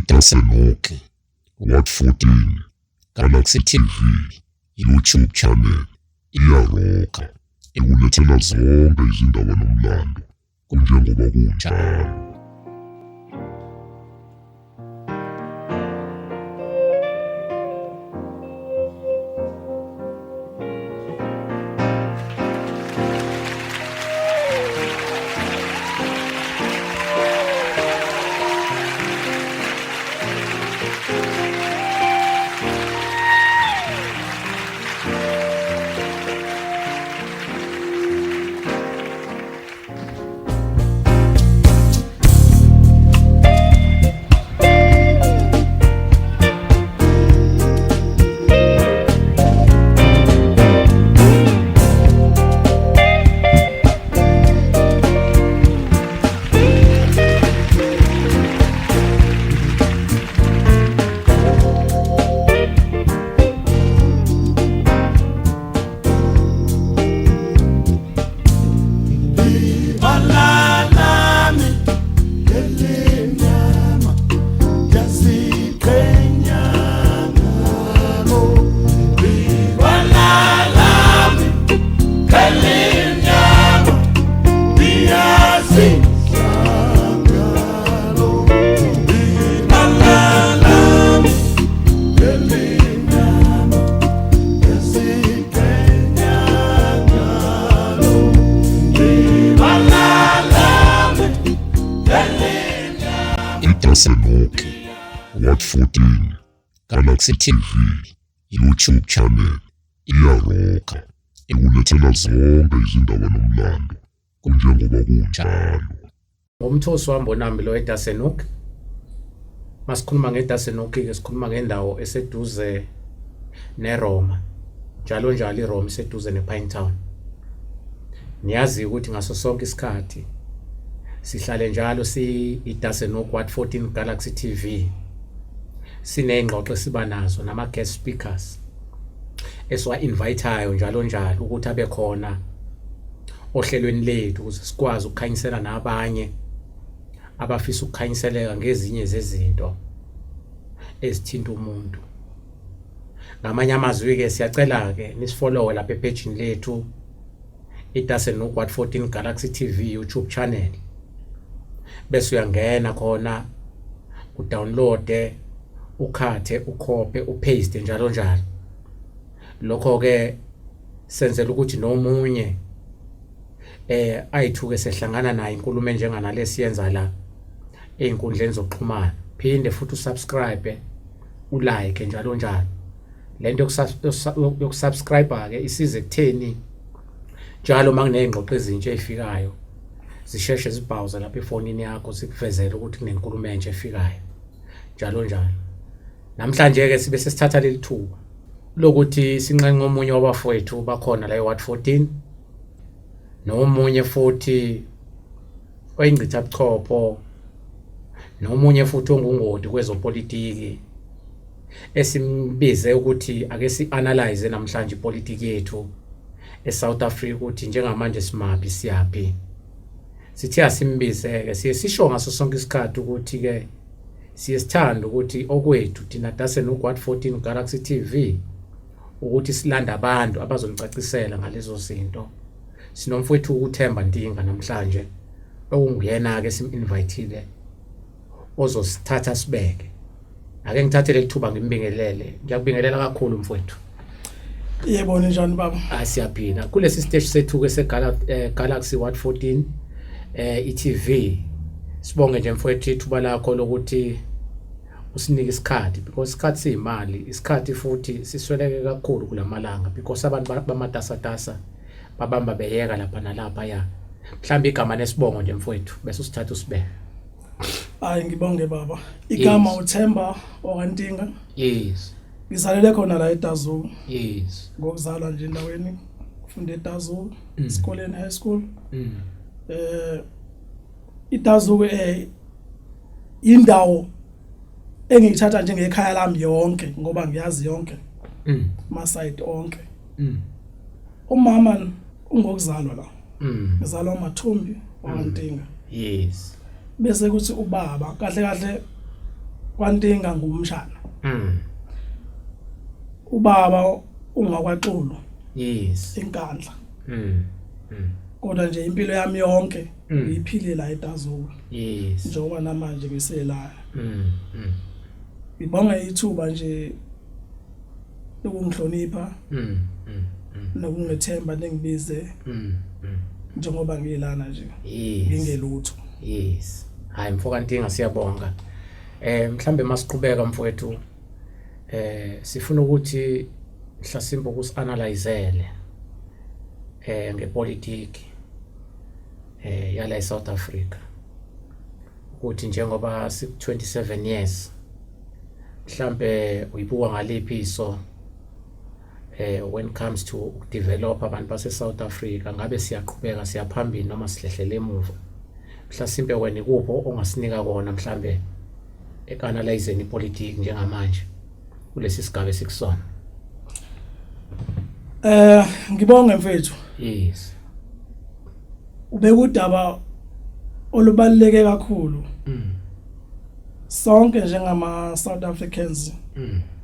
Itasenokhe, Wat 14, Galaxy TV, YouTube channel, iyaroka, ikulethela zonke izindaba nomlando, kunjengoba kunjalo. Itasenokhe, Wat 14, Galaxy TV, YouTube channel, iyaroka, ikulethela zonke izindaba nomlando, kunjengoba kunjalo. Umthosi wami onambi lo eDasenokhe. Masikhuluma ngeDasenokhe ke sikhuluma ngendawo eseduze neRoma. Njalo iRoma iseduze nePinetown. Niyazi ukuthi ngaso sonke isikhathi sihlale njalo iDasenokhe Wat 14 Galaxy TV. Sinengxoxo esiba nazo nama guest speakers eswa inviteayo njalo ukuthi abe khona ohlelweni lethu ukuze sikwazi ukukhanyisela nabanye abafisa ukukhanyiseleka ngezinye zezinto ezithinta umuntu. Ngamanye amazwi ke siyacela ke nisifollow lapha epage lethu iDasenokhe Wat 14 Galaxy TV YouTube channel. Bese uyangena khona udownload ukhathe ukhophe upaste njalo. Lokho ke senzela ukuthi nomunye ayithuke sehlangana naye inkulumo njengana lesiyenza la einkundleni zokuxhumana. Phinde futhi usubscribe ulike njalo. Lento yokusubscribe ke isize kutheni njalo makunezingxoxo ezintsha ezifikayo zisheshe zibhawuza lapha efonini yakho sikuvezela ukuthi kunenkulumo entsha efikayo njalo. Namhlanje ke sibe sesithatha leli thuba lokuthi sinxenxe omunye wabafowethu bakhona la eWat 14 nomunye futhi oyingcitha buchopho nomunye futhi ongungodi kwezopolitiki esimbize ukuthi ake sianalyze namhlanje ipolitiki yethu eSouth Africa ukuthi njengamanje simaphi siyapi. Sithi asimbize ke sisho ngaso sonke isikhathi ukuthi ke siyesithanda ukuthi okwethu thina Dasenokhe Wat 14 Galaxy TV ukuthi silanda abantu abazonicacisela ngalezo zinto. Sinomfowethu uThemba Ntinga namhlanje okungena ke sim-inviteile ozosithatha sibeke. Ake ngithathe leli thuba ngimbingelele. Ngiyakubingelela kakhulu mfowethu. Yebo njani baba? Siyaphila. Kulesi stage sethu ke Galaxy Wat 14 iTV. Sibonge nje mfowethu ithuba lakho lokuthi usinike isikhathi because isikhathi siyimali, isikhathi futhi sisweleke kakhulu kulamalanga because abantu bamatasatasa babamba beyeka lapha nalapha ya. Mhlawumbe igama nesibongo nje mfowethu bese usithatha usibeke. Hayi ngibonge baba. Igama uThemba Ntinga. Yes. Ngizalele khona la eDaZulu. Yes. Ngokuzalwa nje endaweni ufunda eDaZulu, esikoleni high school. iDaZulu indawo engiyithatha njengekhaya lami yonke ngoba ngiyazi yonke. Masayidi onke. Umama ungokuzalwa la. Ngizalwa uMathumbi Ntinga. Yes. Bese kuthi ubaba kahle kwantinga ngumshana ubaba ungakwaXolo yes enkandla kodwa nje impilo yami yonke ngiyiphile la eTazulu yes njengoba namanje ngisela ngibonga ithuba nje lokungihlonipha nokungethemba nengibize njengoba ngilana nje ngingelutho yes hayi mfoka Ntinga siyabonga mhlambe masiqhubeka mfowethu sifuna ukuthi mhlasimbo kusianalysele ngepolitiki yala eSouth Africa ukuthi njengoba 27 years mhlambe uyibuka ngaliphi iso when it comes to develop abantu base South Africa ngabe siyaqhubeka siyaphambili noma sihlehlela emuva mhlasimbe wena kupho ongasinika kona mhlambe ekanalizeni ipolitiki njengamanje kulesi sigaba esikusona ngibonge mfethu yes ubekudaba olubaluleke kakhulu sonke njengama South Africans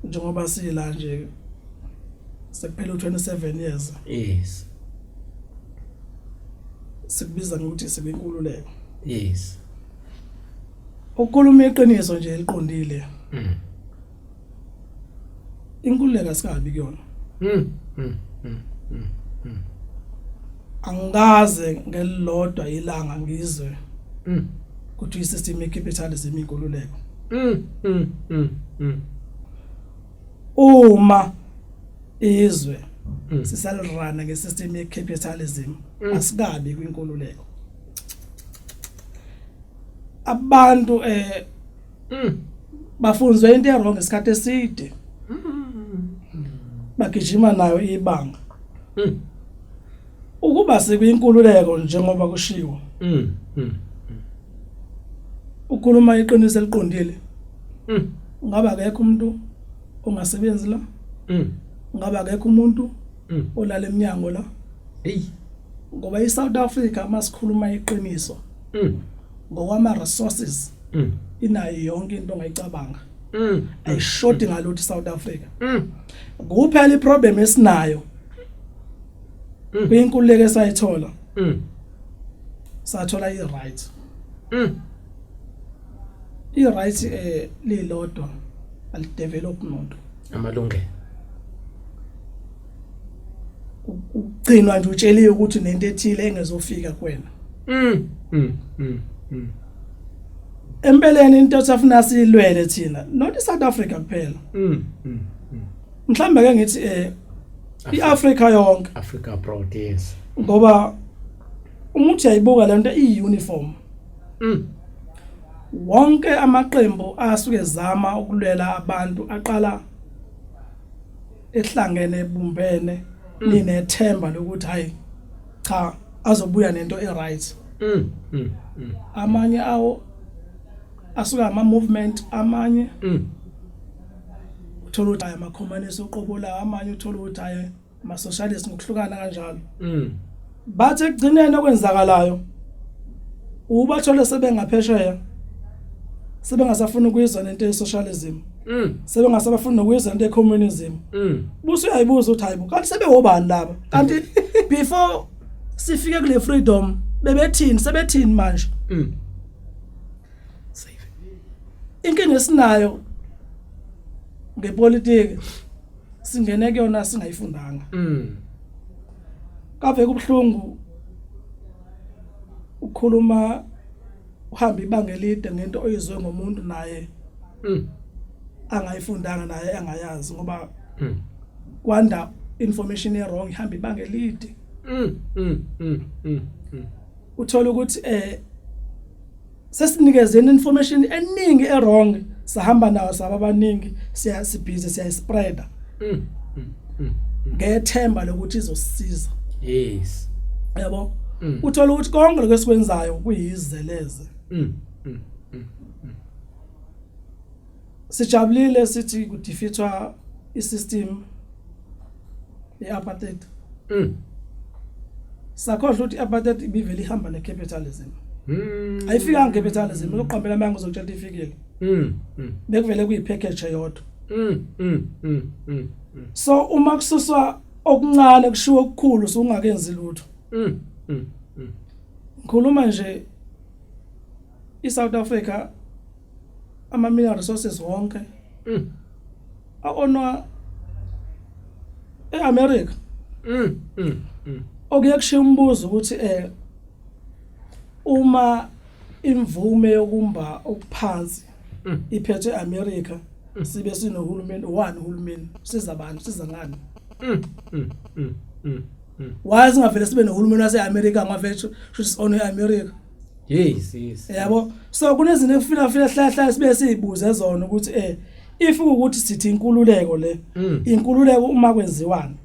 njengoba sila nje sekuphela 27 years yes sikubiza ngokuthi sebinkululeko yes ukukhuluma iqiniso nje eliqondile inkululeko sikabi kuyona angaze ngelilodwa ilanga ngizwe ukuthi isystem yecapitalism inkululeko uma izwe sisalirana ngesystem yecapitalism asikabi kwinkululeko abantu bafunzwe into errong isikhathi eside bagijima nayo ibanga ukuba sekuyinkululeko njengoba kushiwo ukhuluma iqiniso eliqondile ngaba akekho umuntu ongasebenzi la ngaba akekho umuntu olala eminyango la ngoba iSouth Africa masikhuluma iqiniso ngokwama resources inayo yonke into ongayicabanga ayishoti ngalutho iSouth Africa kuphela iproblem esinayo kwinkululeko esayithola sathola i-right i-right lilodwa alidevelop umuntu amalungelo ugcinwa nje utsheliwe ukuthi nento ethile engezofika kuwena empeleni into esafuna silwele thina not iSouth Africa kuphela mhlambe ke ngithi iAfrica yonke Africa abroad yes ngoba umuntu uyayibuka lento iuniform wonke amaqembu asuke ezama ukulwela abantu aqala ehlangene ebumbene ninethemba lokuthi hayi cha azobuya nento eright amanye awo asuka ama movement amanye uthola ukuthi ama communist uqobola amanye uthola ukuthi hayi ama socialist ngokuhlukana kanjalo bathe ekugcineni okwenzakalayo ubathole sebengaphesheya sebengasafuna ukuyizwa nento ye-socialism sebengasafuna ukuyizwa nento ye-communism buso uyayibuza ukuthi hayibo kanti sebewobani laba kanti before sifike kule freedom bebethini sebethini manje inkinga esinayo ngepolitiki singene kuyona singayifundanga kave kubhlungu ukukhuluma uhamba ibanga elide ngento oyizwe ngomuntu naye angayifundanga naye angayazi ngoba kwanda information wrong ihamba ibanga elide uthola ukuthi sesinikezeni information eningi wrong sahamba nawo sababaningi siyasibhize siyaspreada ngethemba lokuthi izosisiza yes yabo uthola ukuthi konke lokwesikwenzayo kuyizeleze sijabulile sithi kudefeatwa isystem yeapartheid sakhohlwa ukuthi apartheid ibivele ihamba necapitalism ayifika ngecapitalism lokuqambela manje uzokutshela ifikile bekuvele kuyipackage eyodwa so uma kususwa okuncane kushiwo okukhulu so ungakenzi lutho ngikhuluma nje iSouth Africa ama mineral resources wonke aonwa eAmerica okuye kushiya umbuzo ukuthi uma imvume yokumba okuphansi iphethe eAmerica sibe sinohulumeni one uhulumeni sizabani siza ngani wazi ngavele sibe nohulumeni waseAmerica ngavele should own eAmerica yes yabo so kunezinto ekufina hlahla sibe sizibuze zona ukuthi if ukuthi sithi inkululeko le inkululeko uma kwenziwani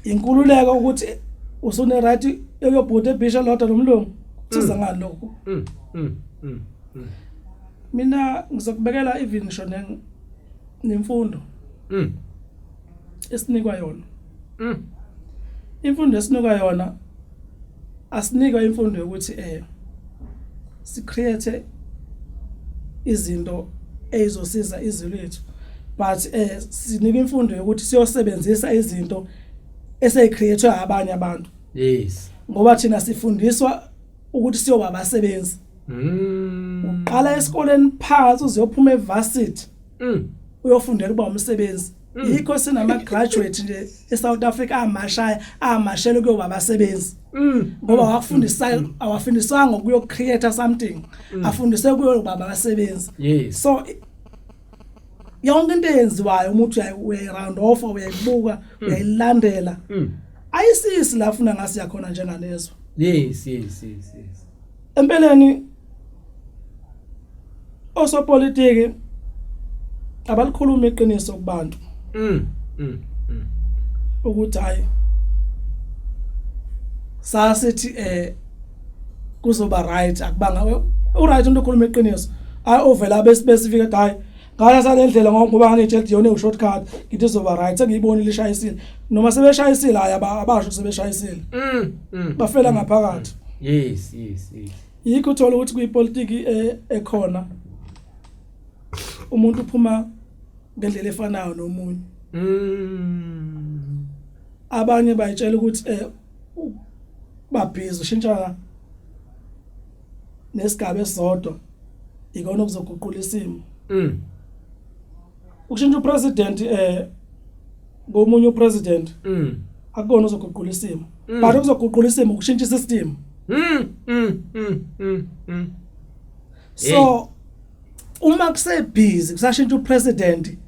inkululeko ukuthi usune right eyobhuda ebhisha lodwa nomlungu siza ngani lokho mina ngizokubekela even ngisho nemfundo esinikwa yona imfundo esinikwa yona asinikwa imfundo yokuthi si create izinto ezosiza izwe lethu but sinika imfundo yokuthi siyosebenzisa izinto eseyicreated abanye abantu yes ngoba thina sifundiswa ukuthi siyoba abasebenzi uqala esikoleni phansi uzophuma evarsity uyofundela ukuba umsebenzi yikho sinama graduate nje eSouth Africa amashela kuyoba abasebenzi ngoba awafundiswanga ukuyo create something afundiswe kuyoba abasebenzi so yonke into eyenziwayo umuntu uyayiround off uyayibuka uyayilandela ayisisi la ufuna ngasi yakhona njenganezo yes empeleni osopolitiki abalikhuluma iqiniso kubantu ukuthi hayi sasithi kuzoba right akubanga uright umuntu okhuluma iqiniso ay ovela abespecific hayi ngala salendlela ngoba ngijethi yona shortcut ngithi zoba right sengiyibona lishayisile noma sebeshayisile hayi abasho sebeshayisile bafela ngaphakathi yes yikho uthola ukuthi kuyipolitiki ekhona umuntu uphuma ngendlela efanayo nomunye abanye bayitshela ukuthi babhizi ushintsha nesigaba esodwa ikona okuzoguqula isimo ukushintsha upresident ngomunye upresident akukona ozoguqula isimo but okuzoguqula isimo ukushintsha isystem so uma kusebhizi kusashintsha upresident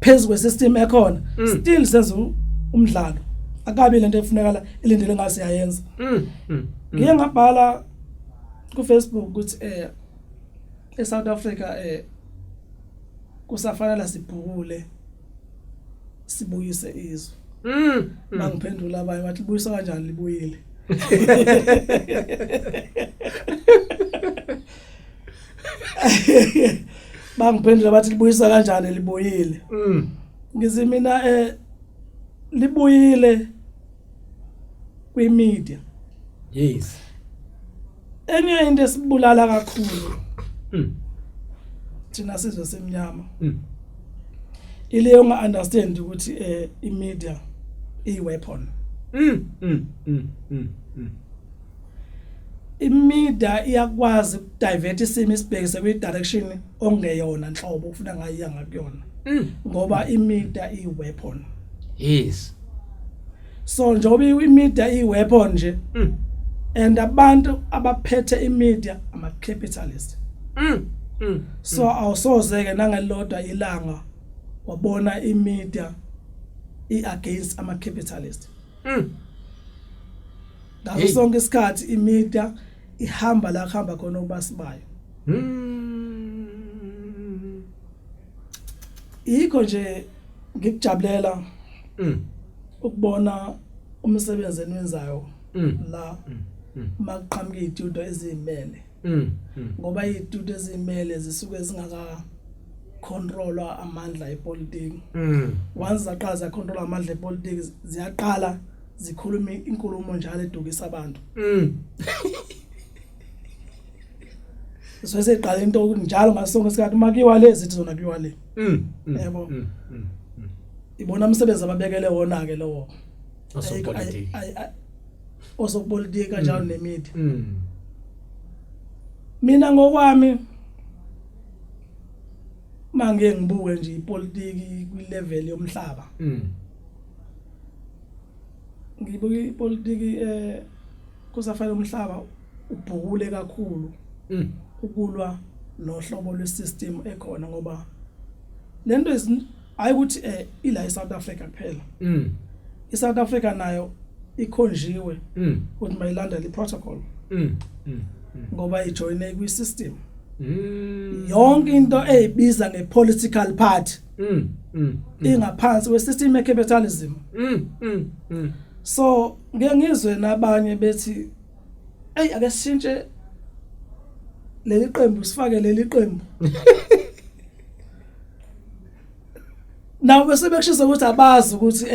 phezulu kwesystem ekhona still senza umdlalo akabi lento efunekala ilindele ngase yayenza ngiye ngabhala ku Facebook ukuthi eSouth Africa kusafanele sibhukule sibuyise izwe bangiphendula abanye bathi libuyisa kanjani libuyile bangiphendula bathi libuyisa kanjani libuyile ngizi mina libuyile kwimedia yes enye into esibulala kakhulu thina sizwe semnyama ile unga understand ukuthi imedia iweapon imedia iyakwazi ukudivert isimo isibhekise kwi direction ongeyona nhlobo ufuna ngayiya ngakuyona ngoba imedia iweapon yes so njoba imedia iweapon nje and abantu abaphethe imedia ama capitalist so awusozeke nangelodwa ilanga wabona imedia against ama capitalist ngaso sonke isikhathi imedia ihamba la khamba khona ubasibayo yikho nje ngikujabulela ukubona umsebenzi enwenzayo la maqhamuke izitudio ezimele ngoba izitudio ezimele zisuke zingaka controlwa amandla epolitiki once zaqala control amandla epolitiki ziyaqala zikhuluma inkulumo njalo edukisa abantu seseqala into njalo ngasonke isikhathi makiwa lezi zona kiwa le yebo ibona umsebenzi ababekele wona ke lowo osopolitiki kanjalo nemedia mina ngokwami mange ngibuke nje ipolitiki kwi level yomhlaba ngibuke ipolitiki kusafanele umhlaba ubhukule kakhulu ukulwa nohlobo lwesystem ekhona ngoba lento ayikuthi ila eSouth Africa kuphela iSouth Africa nayo ikhonjiwe ukuthi mayilandele iprotocol ngoba ijoine kwi system yonke into eyibiza ngepolitical party ingaphansi kwesystem yecapitalism so ngeke ngizwe nabanye bethi ake sishintshe leli qembu sifake leli qembu nawe bese bekushisa ukuthi abazi ukuthi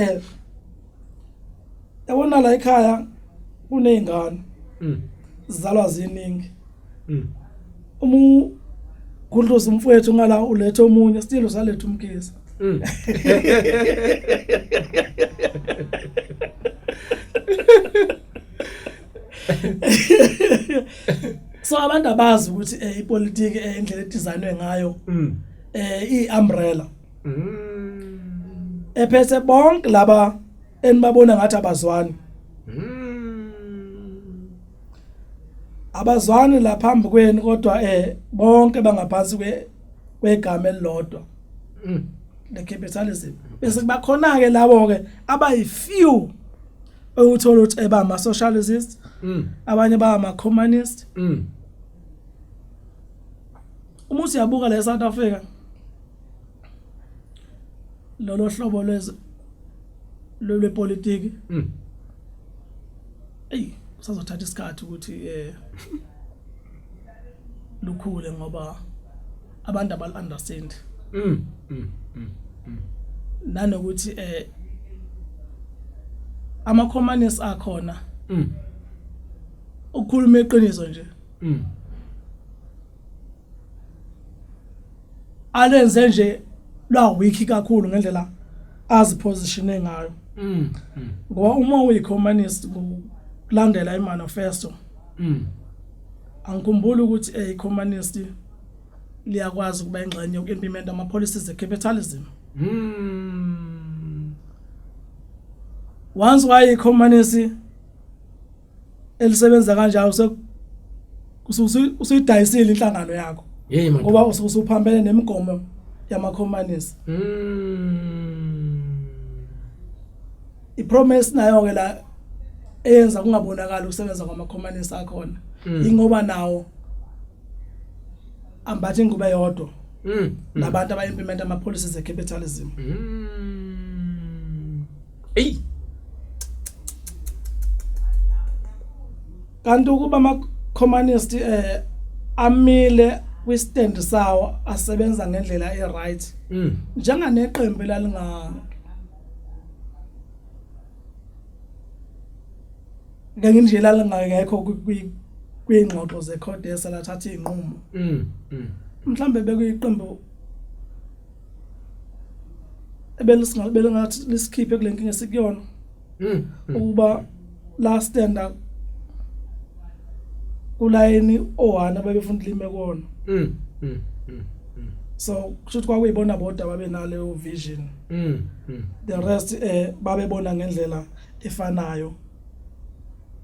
yabona la ekhaya kunezingane zizalwa ziningi gudluza umfowethu ngala ulethe omunye still usalethe umkhizi so abantu abazi ukuthi ipolitiki indlela edesignwe ngayo iumbrella ephethe bonke laba enibabona ngathi abazwani abazwani la phambi kwenu kodwa bonke bangaphansi kwegama elilodwa le-capitalism bese bakhona ke labo ke abayi-few uthola ukuthi bama socialist abanye bama communist uma usiyabuka la eSouth Africa lolo hlobo lwepolitiki usazothatha isikhathi ukuthi lukhule ngoba abantu abal-understand nanokuthi ama-communists akhona ukukhuluma iqiniso nje alenze nje la wiki kakhulu ngendlela azipositione ngayo ngoba uma uyi-communist kulandela i-manifesto angikhumbuli ukuthi i-communist liyakwazi ukuba ingxenye yoku-implement ama-policies e-capitalism once wayi-communist elisebenza kanjalo usuyidayisile inhlangano yakho ngoba usuphambene nemigomo yama-communist i-promise nayo ke la eyenza kungabonakala ukusebenza kwama-communist akhona ingoba nawo ambathi ingube yodwa nabantu aba-implement ama-policies e-capitalism kanti ukuba ama-communist amile kwi-stand sawo asebenza ngendlela e-right njenganeqembu ngenye lalingekho kwingxoxo zeCODESA lathatha inqumo mhlambe bekuyiqembu ebelingathi lisikhiphe kule nkinga esikuyona ukuba la stand kulayini owana babefunda lime kona so kusho kwakuyibona bodwa babe naleyo vision the rest babebona ngendlela efanayo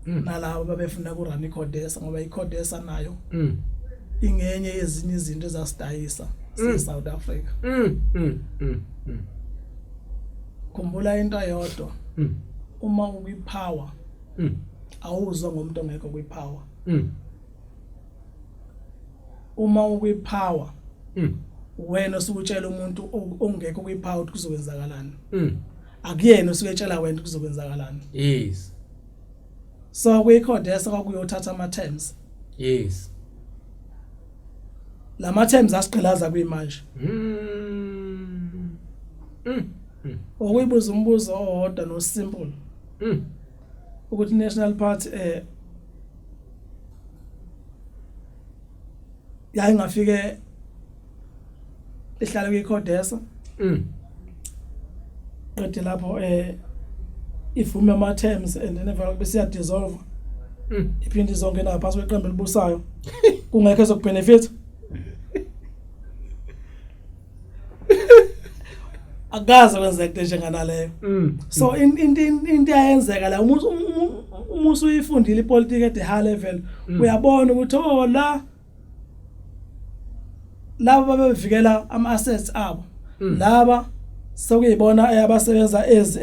nalabo babefuna kurun iCODESA ngoba iCODESA nayo ingenye yezinye izinto ezasidayisa eSouth Africa khumbula into yodwa uma ukwipower awuzwa ngomuntu ongekho kwipower uma ukwipower wena usukutshela umuntu ongekho kwipower ukuthi kuzokwenzakalani akuyena usuketshela wena ukuthi kuzokwenzakalani yes so kwiCODESA kwakuyothatha ama-terms yes lama-terms asigqilaza kuyimanje okuyibuza umbuzo owodwa no simple ukuthi National Party yayi ngafike ihlala kwiCodesa qede lapho ivume ama terms and then evela bese ya dissolve iphinde zonke na phasi kweqembu elibusayo kungekho ezokbenefit akaze kwenzeka into njenganaleyo so into ayenzeka la umusu uyifundile ipolitiki at the high level uyabona ukuthi la laba bevikela ama assets abo laba sokuyibona abasebenza as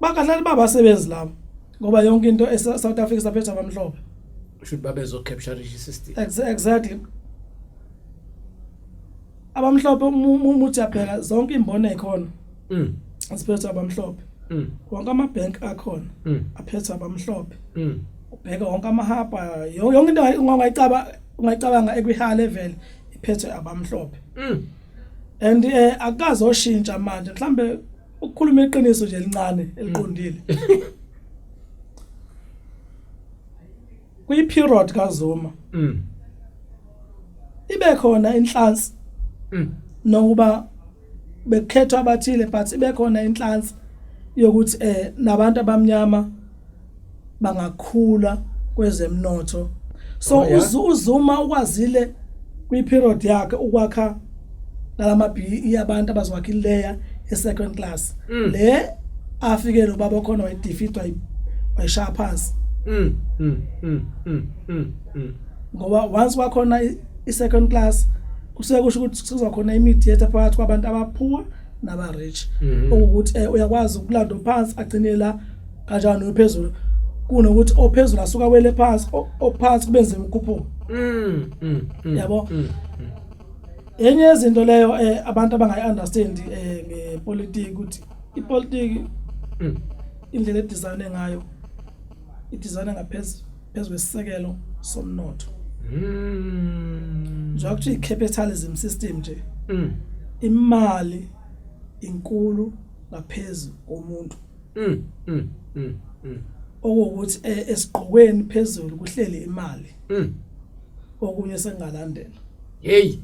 bakahlali babasebenzi labo ngoba yonke into eSouth Africa saphethe abamhlophe should babezo capture system exactly abamhlophe umuthi yabheka zonke imbono ezikhona siphethe abamhlophe wonke ama bank akhona aphethe abamhlophe ubheka wonke amahaba yonke into ungayicabanga ekwi high level iphethe abamhlophe and akaze oshintsha manje mhlambe ukukhuluma iqiniso nje elincane eliqondile kwi-period kaZuma ibe khona inhlansi nokuba bekhethwa abathile but ibe khona inhlansi yokuthi nabantu abamnyama bangakhula kwezemnotho so uZuma ukwazile kwi-period yakhe ukwakha nalama BE abantu abazokwakha ileya e-second class le afike lo baba khona wayidefeat wayishaya phansi ngoba once wakhona i-second class kuseke kusho ukuthi kuzokhona i-mediator phakathi kwabantu abapoor naba rich ukuthi uyakwazi ukulanda phansi agcine la kanjani ophezulu kunokuthi ophezulu asuka wele phansi ophansi kubenze ukukhuphuka yabo enye izinto leyo abantu abangayi-understand ngepolitiki ukuthi ipolitiki indlela edizayine ngayo idizayine ngaphezulu kwesisekelo somnotho njengokuthi i-capitalism system nje imali inkulu ngaphezulu komuntu okuwukuthi esiqhokweni phezulu kuhleli imali okunye sengalandela hey